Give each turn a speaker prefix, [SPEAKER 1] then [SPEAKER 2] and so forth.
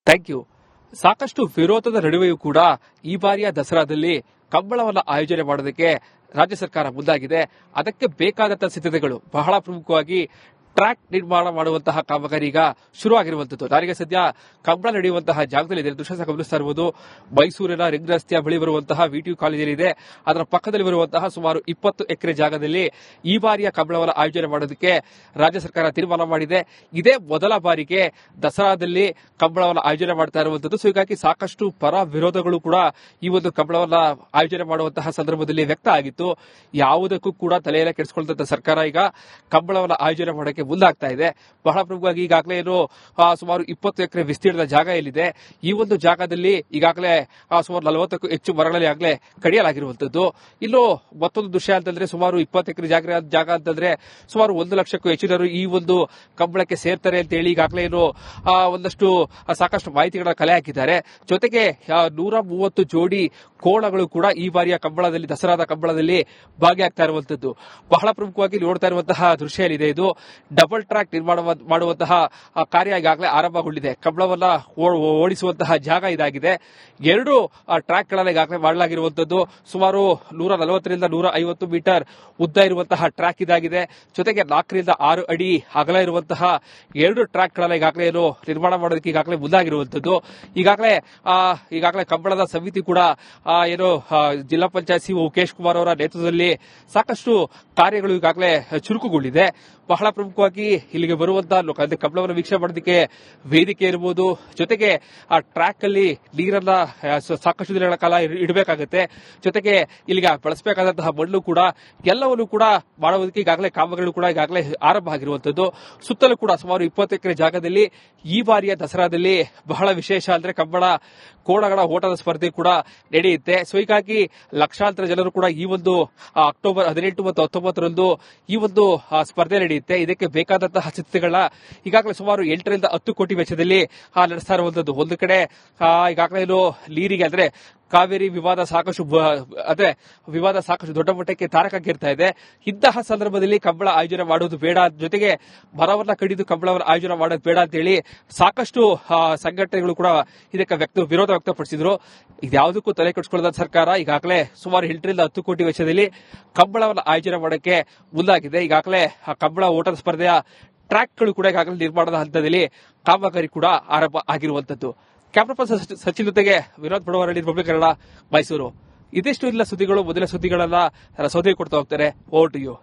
[SPEAKER 1] Thank you. ಸಾಕಷ್ಟು ವಿರೋಧದ ನಡುವೆಯೂ ಕೂಡ ಈ ಬಾರಿಯ ದಸರಾದಲ್ಲಿ ಕಂಬಳವನ್ನ ಆಯೋಜನೆ ಮಾಡೋದಕ್ಕೆ ರಾಜ್ಯ ಸರ್ಕಾರ ಮುಂದಾಗಿದೆ. ಅದಕ್ಕೆ ಬೇಕಾದಂತಹ ಸಿದ್ಧತೆಗಳು ಬಹಳ ಪ್ರಮುಖವಾಗಿ ಟ್ರ್ಯಾಕ್ ನಿರ್ಮಾಣ ಮಾಡುವಂತಹ ಕಾಮಗಾರಿ ಈಗ ಶುರುವಾಗಿರುವಂತದ್ದು. ನಾನೀಗ ಸದ್ಯ ಕಂಬಳ ನಡೆಯುವಂತಹ ಜಾಗದಲ್ಲಿ ದೃಶ್ಯ ಗಮನಿಸ್ತಾ ಇರುವುದು ಮೈಸೂರಿನ ರಿಂಗ್ ರಸ್ತೆಯ ಬಳಿ ಬರುವಂತಹ ವಿಟಿಯು ಕಾಲೇಜಲ್ಲಿದೆ. ಅದರ ಪಕ್ಕದಲ್ಲಿ ಬರುವಂತಹ ಸುಮಾರು 20 ಎಕರೆ ಜಾಗದಲ್ಲಿ ಈ ಬಾರಿಯ ಕಂಬಳವನ್ನು ಆಯೋಜನೆ ಮಾಡೋದಕ್ಕೆ ರಾಜ್ಯ ಸರ್ಕಾರ ತೀರ್ಮಾನ ಮಾಡಿದೆ. ಇದೇ ಮೊದಲ ಬಾರಿಗೆ ದಸರಾದಲ್ಲಿ ಕಂಬಳವನ್ನು ಆಯೋಜನೆ ಮಾಡ್ತಾ ಇರುವಂತದ್ದು. ಸೊ ಹೀಗಾಗಿ ಸಾಕಷ್ಟು ಪರ ವಿರೋಧಗಳು ಕೂಡ ಈ ಒಂದು ಕಂಬಳವನ್ನು ಆಯೋಜನೆ ಮಾಡುವಂತಹ ಸಂದರ್ಭದಲ್ಲಿ ವ್ಯಕ್ತ ಆಗಿತ್ತು. ಯಾವುದಕ್ಕೂ ಕೂಡ ತಲೆಯೆಲ್ಲ ಕೆಡಿಸಿಕೊಳ್ಳದಂತ ಸರ್ಕಾರ ಈಗ ಕಂಬಳವನ್ನು ಆಯೋಜನೆ ಮಾಡೋಕೆ ಮುಂದಾಗ್ತಾ ಇದೆ. ಬಹಳ ಪ್ರಮುಖವಾಗಿ ಈಗಾಗಲೇ ಏನು ಸುಮಾರು 20 ಎಕರೆ ವಿಸ್ತೀರ್ಣದ ಜಾಗ ಎಲ್ಲಿದೆ, ಈ ಒಂದು ಜಾಗದಲ್ಲಿ ಈಗಾಗಲೇ ಸುಮಾರು 40ಕ್ಕೂ ಹೆಚ್ಚು ಮರಗಳಲ್ಲಿ ಆಗಲೇ ಕಡಿಯಲಾಗಿರುವಂತದ್ದು. ಇನ್ನು ಮತ್ತೊಂದು ದೃಶ್ಯ ಅಂತಂದ್ರೆ ಸುಮಾರು 20 ಎಕರೆ ಜಾಗ ಅಂತಂದ್ರೆ ಸುಮಾರು 1 ಲಕ್ಷಕ್ಕೂ ಹೆಚ್ಚು ಜನರು ಈ ಒಂದು ಕಂಬಳಕ್ಕೆ ಸೇರ್ತಾರೆ ಅಂತ ಹೇಳಿ ಈಗಾಗಲೇ ಏನು ಒಂದಷ್ಟು ಸಾಕಷ್ಟು ಮಾಹಿತಿಗಳ ಕಲೆ ಹಾಕಿದ್ದಾರೆ. ಜೊತೆಗೆ 130 ಜೋಡಿ ಕೋಣಗಳು ಕೂಡ ಈ ಬಾರಿಯ ಕಂಬಳದಲ್ಲಿ ದಸರಾದ ಕಂಬಳದಲ್ಲಿ ಭಾಗಿಯಾಗ್ತಾ ಇರುವಂತದ್ದು. ಬಹಳ ಪ್ರಮುಖವಾಗಿ ನೋಡ್ತಾ ಇರುವಂತಹ ದೃಶ್ಯ ಏನಿದೆ, ಇದು ಡಬಲ್ ಟ್ರ್ಯಾಕ್ ನಿರ್ಮಾಣ ಮಾಡುವಂತಹ ಕಾರ್ಯ ಈಗಾಗಲೇ ಆರಂಭಗೊಂಡಿದೆ. ಕಂಬಳವನ್ನ ಓಡಿಸುವಂತಹ ಜಾಗ ಇದಾಗಿದೆ. 2 ಟ್ರ್ಯಾಕ್ಗಳನ್ನು ಈಗಾಗಲೇ ಮಾಡಲಾಗಿರುವಂತದ್ದು. ಸುಮಾರು 140ರಿಂದ 150 ಮೀಟರ್ ಉದ್ದ ಇರುವಂತಹ ಟ್ರ್ಯಾಕ್ ಇದಾಗಿದೆ. ಜೊತೆಗೆ 4 ರಿಂದ 6 ಅಡಿ ಅಗಲ ಇರುವಂತಹ 2 ಟ್ರ್ಯಾಕ್ಗಳನ್ನು ಈಗಾಗಲೇ ಏನು ನಿರ್ಮಾಣ ಮಾಡೋದಕ್ಕೆ ಈಗಾಗಲೇ ಮುಂದಾಗಿರುವಂತದ್ದು. ಈಗಾಗಲೇ ಕಂಬಳದ ಸಮಿತಿ ಕೂಡ ಏನು ಜಿಲ್ಲಾ ಪಂಚಾಯತ್ ಸಿಒ ಮುಖೇಶ್ ಕುಮಾರ್ ಅವರ ನೇತೃತ್ವದಲ್ಲಿ ಸಾಕಷ್ಟು ಕಾರ್ಯಗಳು ಈಗಾಗಲೇ ಚುರುಕುಗೊಂಡಿದೆ. ಬಹಳ ಪ್ರಮುಖವಾಗಿ ಇಲ್ಲಿಗೆ ಬರುವಂತಹ ಕಂಬಳವನ್ನು ವೀಕ್ಷಣೆ ಮಾಡೋದಕ್ಕೆ ವೇದಿಕೆ ಇರಬಹುದು. ಜೊತೆಗೆ ಆ ಟ್ರ್ಯಾಕ್ ಅಲ್ಲಿ ನೀರನ್ನ ಸಾಕಷ್ಟು ದಿನಗಳ ಕಾಲ ಇಡಬೇಕಾಗುತ್ತೆ. ಜೊತೆಗೆ ಇಲ್ಲಿಗೆ ಬಳಸಬೇಕಾದಂತಹ ಮಣ್ಣು ಕೂಡ ಎಲ್ಲವನ್ನು ಕೂಡ ಮಾಡುವುದಕ್ಕೆ ಈಗಾಗಲೇ ಕಾಮಗಾರಿಗಳು ಕೂಡ ಈಗಾಗಲೇ ಆರಂಭ ಆಗಿರುವಂತದ್ದು. ಸುತ್ತಲೂ ಕೂಡ ಸುಮಾರು 20 ಎಕರೆ ಜಾಗದಲ್ಲಿ ಈ ಬಾರಿಯ ದಸರಾದಲ್ಲಿ ಬಹಳ ವಿಶೇಷ ಅಂದ್ರೆ ಕಂಬಳ ಕೋಣಗಳ ಓಟದ ಸ್ಪರ್ಧೆ ಕೂಡ ನಡೆಯುತ್ತೆ. ಸೊ ಹೀಗಾಗಿ ಲಕ್ಷಾಂತರ ಜನರು ಕೂಡ ಈ ಒಂದು ಅಕ್ಟೋಬರ್ 18 ಮತ್ತು 19ರಂದು ಈ ಒಂದು ಸ್ಪರ್ಧೆ ನಡೆಯುತ್ತೆ. ಇದಕ್ಕೆ ಬೇಕಾದಂತಹ ಸಿದ್ಧತೆಗಳನ್ನ ಈಗಾಗಲೇ ಸುಮಾರು 8 ರಿಂದ 10 ಕೋಟಿ ವೆಚ್ಚದಲ್ಲಿ ನಡೆಸ್ತಾ ಇರುವಂತದ್ದು. ಒಂದು ಕಡೆ ಈಗಾಗಲೇ ನೀರಿಗೆ ಅಂದ್ರೆ ಕಾವೇರಿ ವಿವಾದ ಸಾಕಷ್ಟು ದೊಡ್ಡ ಮಟ್ಟಕ್ಕೆ ತಾರಕಕ್ಕೇರ್ತಾ ಇದೆ. ಇಂತಹ ಸಂದರ್ಭದಲ್ಲಿ ಕಂಬಳ ಆಯೋಜನೆ ಮಾಡುವುದು ಬೇಡ, ಜೊತೆಗೆ ಮರವನ್ನ ಕಡಿದು ಕಂಬಳವನ್ನು ಆಯೋಜನೆ ಮಾಡೋದು ಬೇಡ ಅಂತ ಹೇಳಿ ಸಾಕಷ್ಟು ಸಂಘಟನೆಗಳು ಕೂಡ ಇದಕ್ಕೆ ವಿರೋಧ ವ್ಯಕ್ತಪಡಿಸಿದ್ರು. ಇದ್ಯಾವುದಕ್ಕೂ ತಲೆ ಕೆಡಿಸಿಕೊಳ್ಳದ ಸರ್ಕಾರ ಈಗಾಗಲೇ ಸುಮಾರು 8 ರಿಂದ 10 ಕೋಟಿ ವೆಚ್ಚದಲ್ಲಿ ಕಂಬಳವನ್ನು ಆಯೋಜನೆ ಮಾಡೋಕ್ಕೆ ಮುಂದಾಗಿದೆ. ಈಗಾಗಲೇ ಕಂಬಳ ಓಟದ ಸ್ಪರ್ಧೆಯ ಟ್ರ್ಯಾಕ್ಗಳು ಕೂಡ ಈಗಾಗಲೇ ನಿರ್ಮಾಣದ ಹಂತದಲ್ಲಿ ಕಾಮಗಾರಿ ಕೂಡ ಆರಂಭ ಆಗಿರುವಂತದ್ದು. ಕ್ಯಾಮ್ರಾ ಪರ್ಸನ್ ಸಚಿನ್ ಜೊತೆಗೆ ವಿನೋದ್ ಬಡವರಳ್ಳಿ, ರಿಪಬ್ಲಿಕ್ ಕನ್ನಡ, ಮೈಸೂರು. ಇದಿಷ್ಟು ಇಲ್ಲ ಸುದ್ದಿಗಳು. ಮೊದಲ ಸುದ್ದಿಗಳನ್ನ ಸೌದೆ ಕೊಡ್ತಾ ಹೋಗ್ತಾರೆ. Over to you.